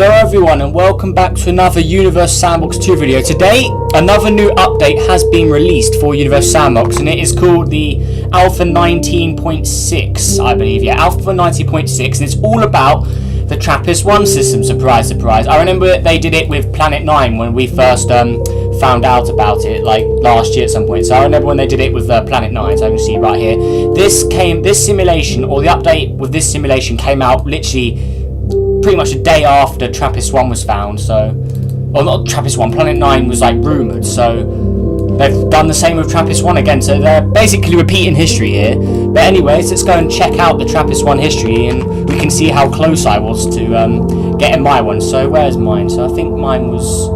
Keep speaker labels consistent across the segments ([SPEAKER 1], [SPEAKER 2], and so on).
[SPEAKER 1] Hello everyone and welcome back to another Universe Sandbox 2 video. Today, another new update has been released for Universe Sandbox and it is called the Alpha 19.6, I believe. Yeah, Alpha 19.6, and it's all about the TRAPPIST-1 system. Surprise, surprise. I remember they did it with Planet 9 when we first found out about it, like last year at some point. So I remember when they did it with Planet 9, so you can see right here. This simulation, or the update with this simulation came out literally pretty much a day after TRAPPIST-1 was found, so... Or not TRAPPIST-1, Planet 9 was like rumoured, so... They've done the same with TRAPPIST-1 again, so they're basically repeating history here. But anyways, let's go and check out the TRAPPIST-1 history, and we can see how close I was to getting my one. So where's mine? So I think mine was...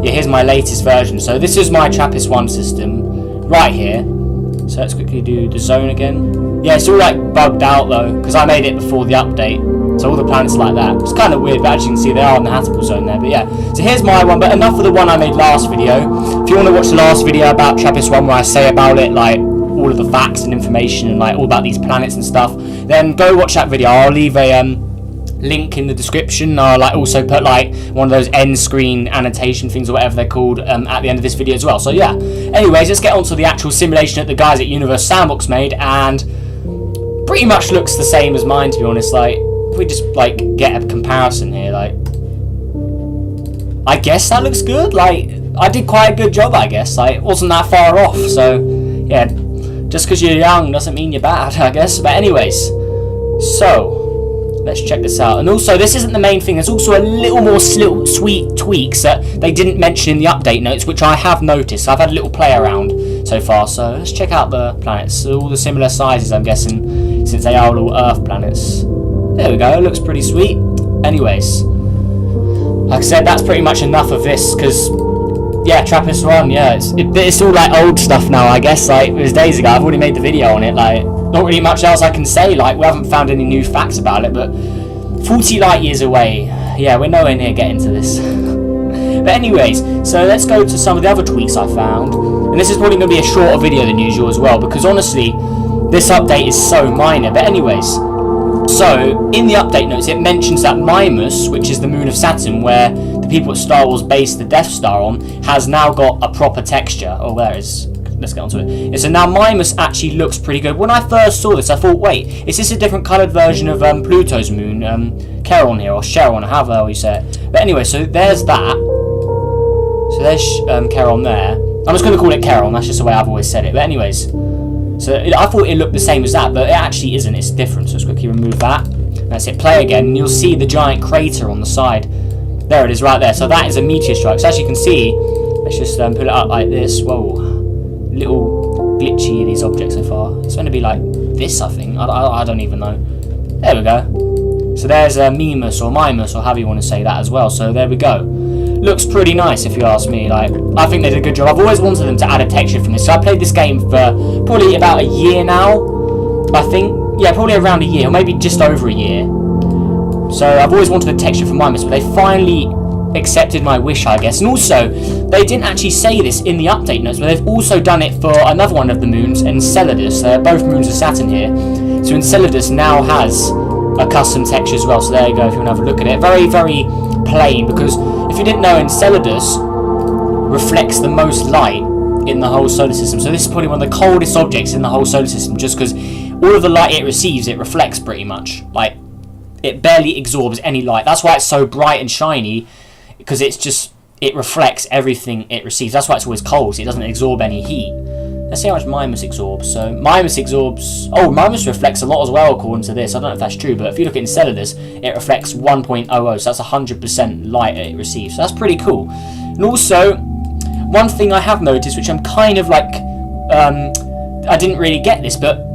[SPEAKER 1] Yeah, here's my latest version. So this is my TRAPPIST-1 system, right here. So let's quickly do the zone again. Yeah, it's all like bugged out though, because I made it before the update. So all the planets are like that. It's kind of weird, but as you can see, they are in the habitable zone there. But yeah, so here's my one. But enough of the one I made last video. If you want to watch the last video about TRAPPIST-1, where I say about it, like all of the facts and information, and like all about these planets and stuff, then go watch that video. I'll leave a link in the description. I'll like also put like one of those end screen annotation things or whatever they're called at the end of this video as well. So yeah. Anyways, let's get on to the actual simulation that the guys at Universe Sandbox made, and pretty much looks the same as mine, to be honest. Like, if we just like get a comparison here, like, I guess that looks good. Like, I did quite a good job, I guess. Like, it wasn't that far off. So yeah, just because you're young doesn't mean you're bad, I guess. But anyways, so let's check this out. And also, this isn't the main thing. There's also a little more sweet tweaks that they didn't mention in the update notes, which I have noticed. I've had a little play around so far. So let's check out the planets. So all the similar sizes, I'm guessing, since they are all Earth planets. There we go. Looks pretty sweet. Anyways, like I said, that's pretty much enough of this, because yeah, TRAPPIST-1, yeah, it's all like old stuff now, I guess. Like, it was days ago. I've already made the video on it. Like, not really much else I can say. Like, we haven't found any new facts about it, but 40 light years away. Yeah, we're nowhere near getting to this. But anyways, so let's go to some of the other tweaks I found. And this is probably going to be a shorter video than usual as well, because honestly, this update is so minor. But anyways, so in the update notes, it mentions that Mimas, which is the moon of Saturn, where the people at Star Wars based the Death Star on, has now got a proper texture. Oh, there it is. Let's get onto it. Yeah, so now Mimas actually looks pretty good. When I first saw this, I thought, wait, is this a different coloured version of Pluto's moon, Charon here, or Charon, however you say it. But anyway, so there's that. So there's Charon there. I'm just going to call it Charon. That's just the way I've always said it. But anyways, so I thought it looked the same as that, but it actually isn't. It's different. So let's quickly remove that. That's it. Play again, and you'll see the giant crater on the side. There it is, right there. So that is a meteor strike. So as you can see, let's just put it up like this. Whoa. Little glitchy, these objects so far. It's going to be like this, I think. I don't even know. There we go. So there's Mimas or Mimas, or however you want to say that as well. So there we go. Looks pretty nice, if you ask me. Like, I think they did a good job. I've always wanted them to add a texture from this. So I played this game for probably about a year now, I think. Yeah, probably around a year, or maybe just over a year. So I've always wanted a texture for Mimas, but they finally accepted my wish, I guess. And also, they didn't actually say this in the update notes, but they've also done it for another one of the moons, Enceladus. They're both moons of Saturn here. So Enceladus now has a custom texture as well. So there you go, if you want to have a look at it. Very, very plain, because if you didn't know, Enceladus reflects the most light in the whole solar system. So this is probably one of the coldest objects in the whole solar system, just because all of the light it receives, it reflects pretty much. Like, it barely absorbs any light. That's why it's so bright and shiny, because it reflects everything it receives. That's why it's always cold, so it doesn't absorb any heat. Let's see how much Mimas absorbs. So Mimas absorbs... Oh, Mimas reflects a lot as well, according to this. I don't know if that's true, but if you look at Enceladus, it reflects 1.00, so that's 100% light it receives. So that's pretty cool. And also, one thing I have noticed, which I'm kind of like... I didn't really get this, but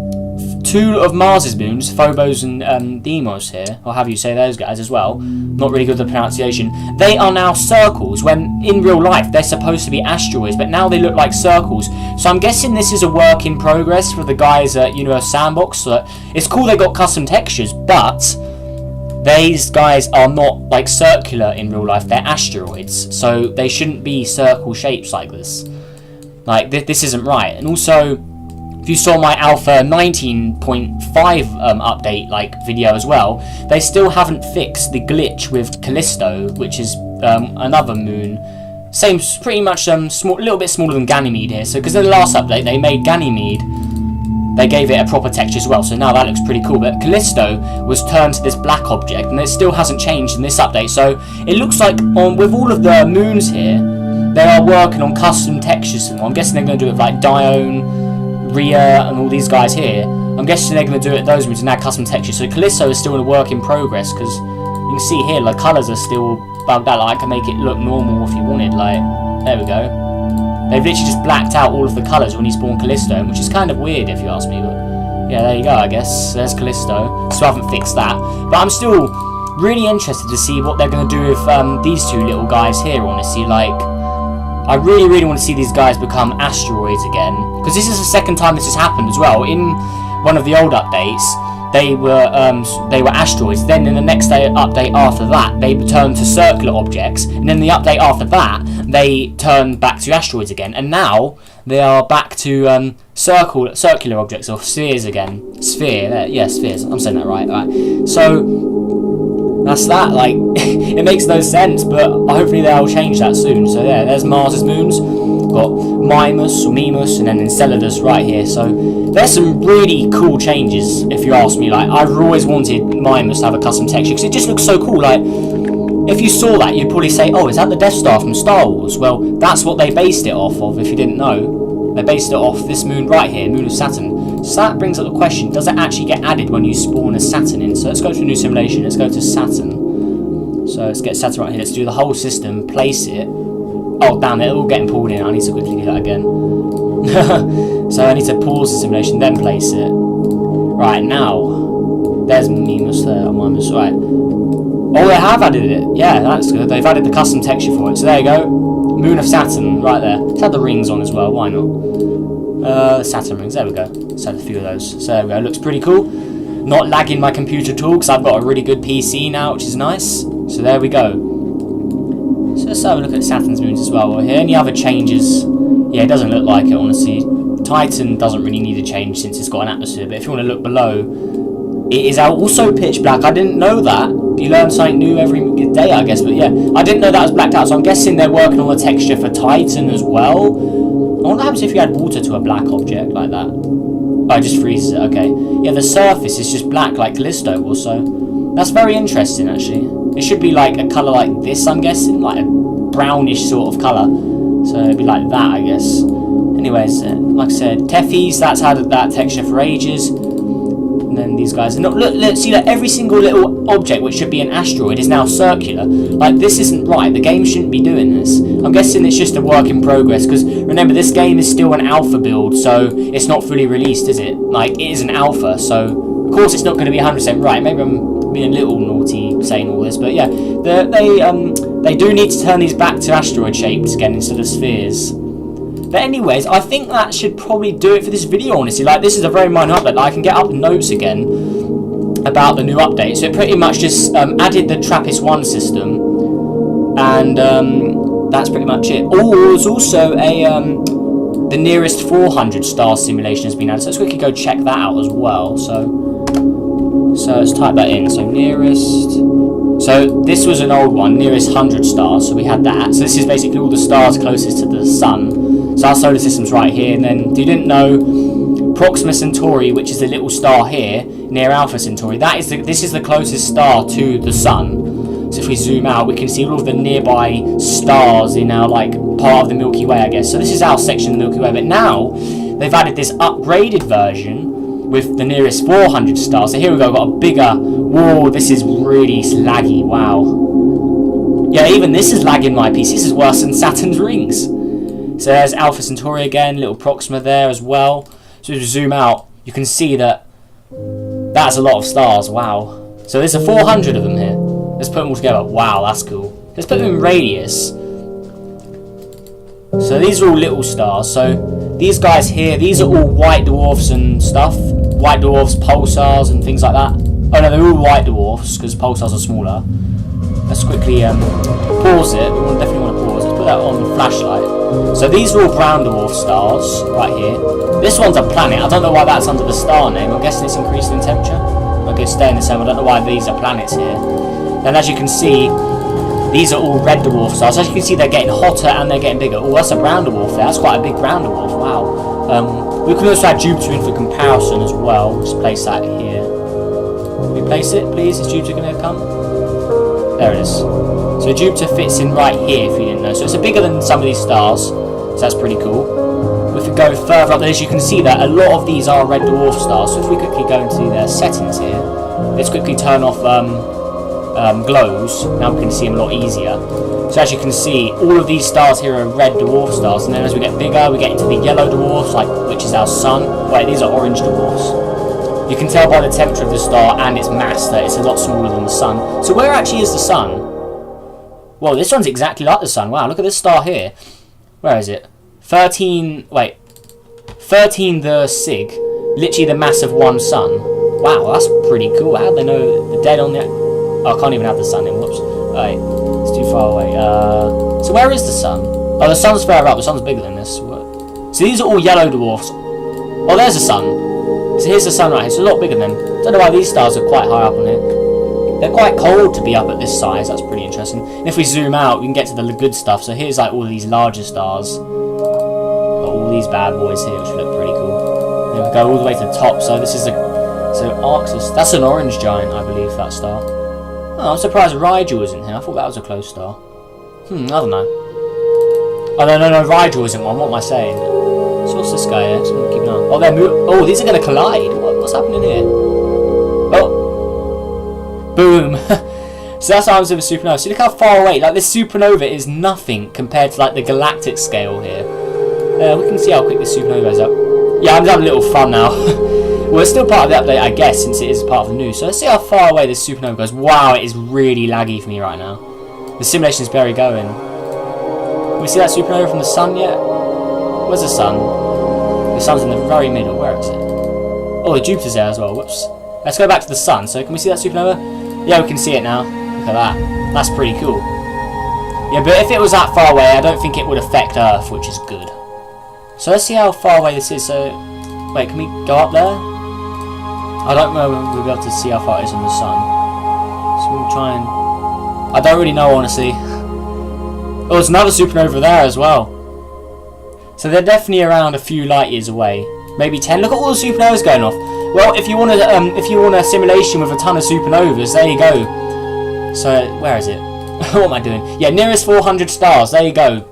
[SPEAKER 1] two of Mars's moons, Phobos and Deimos here, or however you say those guys as well, not really good with the pronunciation, they are now circles, when in real life they're supposed to be asteroids, but now they look like circles. So I'm guessing this is a work in progress for the guys at Universe Sandbox. So it's cool they got custom textures, but these guys are not like circular in real life, they're asteroids, so they shouldn't be circle shapes like this. Like, this isn't right. And also, if if you saw my Alpha 19.5 update like video as well, they still haven't fixed the glitch with Callisto, which is another moon. Same, pretty much small, little bit smaller than Ganymede here. So because in the last update they made Ganymede, they gave it a proper texture as well. So now that looks pretty cool. But Callisto was turned to this black object, and it still hasn't changed in this update. So it looks like with all of the moons here, they are working on custom textures. I'm guessing they're going to do it with like Dione, Rhea, and all these guys here. I'm guessing they're going to do it those moons and add custom textures. So Callisto is still in a work in progress, because you can see here the colours are still bugged out. Like, I can make it look normal if you wanted. Like, there we go. They've literally just blacked out all of the colours when you spawn Callisto, which is kind of weird if you ask me. But yeah, there you go. I guess there's Callisto. So I haven't fixed that, but I'm still really interested to see what they're going to do with these two little guys here. Honestly, like, I really want to see these guys become asteroids again, because this is the second time this has happened as well. In one of the old updates, they were asteroids. Then in the next update after that, they turned to circular objects, and then the update after that, they turned back to asteroids again. And now they are back to circular objects, or spheres again. Spheres. I'm saying that right. So that's that. Like, it makes no sense, but hopefully they'll change that soon. So yeah, there's Mars's moons. Got Mimas, and then Enceladus right here. So there's some really cool changes, if you ask me. Like, I've always wanted Mimas to have a custom texture, because it just looks so cool. Like, if you saw that, you'd probably say, oh, is that the Death Star from Star Wars? Well, that's what they based it off of, if you didn't know. They based it off this moon right here, moon of Saturn. So that brings up the question, does it actually get added when you spawn a Saturn in? So let's go to a new simulation. Let's go to Saturn. So let's get Saturn right here. Let's do the whole system, place it. Oh, damn, they're all getting pulled in. I need to quickly do that again. So I need to pause the simulation, then place it. Right, now. There's Mimas there. Mimas, right. Oh, they have added it. Yeah, that's good. They've added the custom texture for it. So there you go. Moon of Saturn, right there. Let's add the rings on as well. Why not? Saturn rings. There we go. Let's add a few of those. So there we go. Looks pretty cool. Not lagging my computer at all, because I've got a really good PC now, which is nice. So there we go. So let's have a look at Saturn's moons as well. Here, any other changes? Yeah, it doesn't look like it, honestly. Titan doesn't really need a change since it's got an atmosphere, but if you want to look below, it is also pitch black. I didn't know that. You learn something new every day, I guess, but yeah, I didn't know that was blacked out, so I'm guessing they're working on the texture for Titan as well. I wonder what happens if you add water to a black object like that. Oh, it just freezes it, okay. Yeah, the surface is just black like Callisto was, so that's very interesting, actually. It should be like a colour like this, I'm guessing, like a brownish sort of colour. So it'd be like that, I guess. Anyways, like I said, Tethys, that's had that texture for ages. And then these guys, and look, see that every single little object which should be an asteroid is now circular. Like, this isn't right. The game shouldn't be doing this. I'm guessing it's just a work in progress, because remember, this game is still an alpha build, so it's not fully released, is it? Like, it is an alpha, so of course it's not going to be 100% right. Maybe I'm being a little naughty saying all this, but yeah, they do need to turn these back to asteroid shapes again instead of spheres. But anyways, I think that should probably do it for this video, honestly. Like, this is a very minor update. Like, I can get up notes again about the new update. So it pretty much just added the TRAPPIST 1 system, and that's pretty much it. Oh, there's also the nearest 400 star simulation has been added. So let's quickly go check that out as well. So let's type that in. So nearest. So this was an old one, nearest 100 stars. So we had that. So this is basically all the stars closest to the sun. So our solar system's right here, and then if you didn't know, Proxima Centauri, which is the little star here near Alpha Centauri, this is the closest star to the sun. So if we zoom out, we can see all of the nearby stars in our part of the Milky Way, I guess. So this is our section of the Milky Way, but now they've added this upgraded version with the nearest 400 stars. So here we go, got a bigger. Whoa, this is really laggy. Wow. Yeah, even this is lagging my PC. This is worse than Saturn's rings. So there's Alpha Centauri again, little Proxima there as well. So if you zoom out, you can see that that's a lot of stars. Wow. So there's 400 of them here. Let's put them all together. Wow, that's cool. Let's put them in radius. So these are all little stars. So these guys here, these are all white dwarfs and stuff. White dwarfs, pulsars and things like that. Oh no, they're all white dwarfs because pulsars are smaller. Let's quickly pause it. We definitely want to pause. Let's put that on the flashlight. So these are all brown dwarf stars right here. This one's a planet. I don't know why that's under the star name. I'm guessing it's increasing in temperature. Okay, it's staying the same. I don't know why these are planets here. Then as you can see, these are all red dwarf stars. As you can see, they're getting hotter and they're getting bigger. Oh, that's a brown dwarf there. That's quite a big brown dwarf. Wow. We can also add Jupiter in for comparison as well. Just place that here. Can we place it, please? Is Jupiter going to come? There it is. So Jupiter fits in right here, if you didn't know. So it's bigger than some of these stars. So that's pretty cool. If we go further up, as you can see that a lot of these are red dwarf stars. So if we quickly go into their settings here, let's quickly turn off glows. Now we can see them a lot easier. So as you can see, all of these stars here are red dwarf stars, and then as we get bigger, we get into the yellow dwarfs, which is our sun. Wait, these are orange dwarfs. You can tell by the temperature of the star and its mass that it's a lot smaller than the sun. So where actually is the sun? Well, this one's exactly like the sun. Wow, look at this star here. Where is it? 13 the Sig. Literally the mass of one sun. Wow, that's pretty cool. How do they know the dead on the... Oh, I can't even have the sun in. Whoops. Right, it's too far away. So where is the sun? Oh, the sun's further up. The sun's bigger than this. So these are all yellow dwarfs. Oh, there's the sun. So here's the sun right here. It's a lot bigger than... Don't know why these stars are quite high up on here. They're quite cold to be up at this size. That's pretty interesting. And if we zoom out, we can get to the good stuff. So here's all these larger stars. All these bad boys here, which look pretty cool. Then we go all the way to the top. So this is so Arctus. That's an orange giant, I believe, that star. Oh, I'm surprised Rigel isn't here. I thought that was a close star. I don't know. Oh, no, Rigel isn't one. What am I saying? So what's this guy here? So keep an eye on. Oh, oh, these are going to collide. What's happening here? Oh. Boom. So that's how I'm doing a supernova. See, look how far away. This supernova is nothing compared to the galactic scale here. We can see how quick this supernova is up. Yeah, I'm having a little fun now. Well, it's still part of the update, I guess, since it is part of the news. So let's see how far away this supernova goes. Wow, it is really laggy for me right now. The simulation is barely going. Can we see that supernova from the sun yet? Where's the sun? The sun's in the very middle. Where is it? Oh, the Jupiter's there as well. Whoops. Let's go back to the sun. So can we see that supernova? Yeah, we can see it now. Look at that. That's pretty cool. Yeah, but if it was that far away, I don't think it would affect Earth, which is good. So let's see how far away this is. So, wait, can we go up there? I don't know if we'll be able to see how far it is on the sun. So we'll try and... I don't really know, honestly. Oh, there's another supernova there as well. So they're definitely around a few light years away. Maybe 10. Look at all the supernovas going off. Well, if you want a simulation with a ton of supernovas, there you go. So, where is it? What am I doing? Yeah, nearest 400 stars. There you go.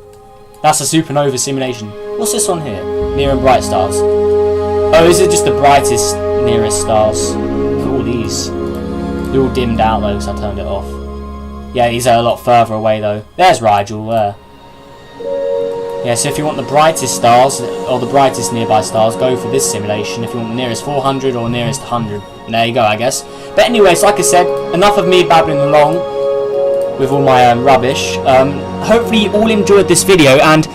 [SPEAKER 1] That's a supernova simulation. What's this one here? Near and bright stars. Oh, is it just the brightest, nearest stars? Look at all these. They're all dimmed out though, because I turned it off. Yeah, these are a lot further away though. There's Rigel there. Yeah, so if you want the brightest stars, or the brightest nearby stars, go for this simulation. If you want the nearest 400 or nearest 100. And there you go, I guess. But anyways, like I said, enough of me babbling along with all my rubbish. Hopefully you all enjoyed this video, and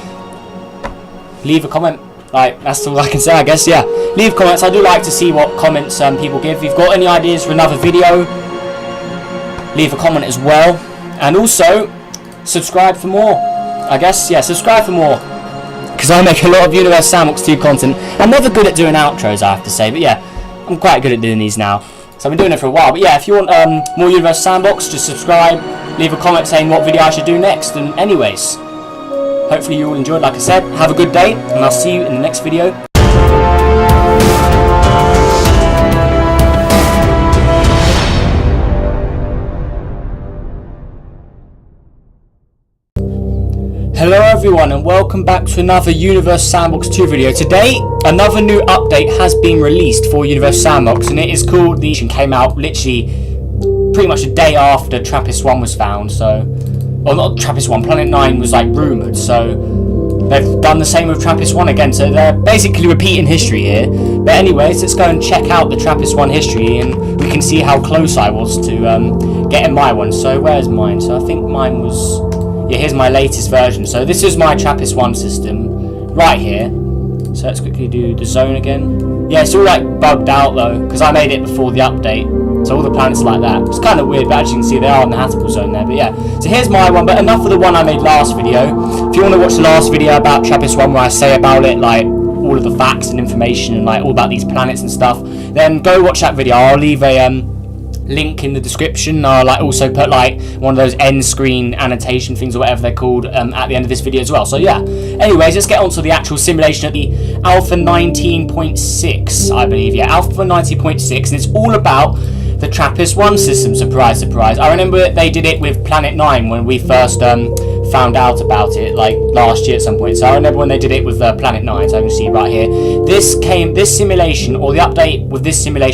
[SPEAKER 1] leave a comment. That's all I can say, I guess. Yeah, leave comments. I do like to see what comments people give. If you've got any ideas for another video, leave a comment as well. And also, subscribe for more. I guess, yeah, subscribe for more, because I make a lot of Universe Sandbox 2 content. I'm never good at doing outros, I have to say, but yeah, I'm quite good at doing these now. So I've been doing it for a while. But yeah, if you want more Universe Sandbox, just subscribe, leave a comment saying what video I should do next. And anyways, hopefully you all enjoyed. Like I said, have a good day, and I'll see you in the next video. Hello everyone, and welcome back to another Universe Sandbox 2 video. Today, another new update has been released for Universe Sandbox, and it is called the... came out literally pretty much a day after TRAPPIST 1 was found, so... Or not TRAPPIST 1, Planet 9 was rumoured, so... They've done the same with TRAPPIST 1 again, so they're basically repeating history here. But anyways, let's go and check out the TRAPPIST 1 history, and we can see how close I was to getting my one. So where's mine? So I think mine was... Yeah, here's my latest version. So this is my TRAPPIST 1 system right here. So let's quickly do the zone again. Yeah, it's all bugged out though, because I made it before the update. So all the planets are like that. It's kind of weird, but as you can see, they are in the habitable zone there. But yeah, so here's my one. But enough of the one I made last video. If you want to watch the last video about TRAPPIST 1, where I say about it, like all of the facts and information and like all about these planets and stuff, then go watch that video. I'll leave a link in the description. I'll like also put like one of those end screen annotation things or whatever they're called at the end of this video as well. So yeah, anyways, let's get on to the actual simulation at the Alpha 19.6, I believe. Yeah, Alpha 19.6, and it's all about the TRAPPIST 1 system. Surprise, surprise. I remember they did it with Planet 9 when we first found out about it, like last year at some point. So I remember when they did it with Planet 9, so I can see right here. This simulation, or the update with this simulation,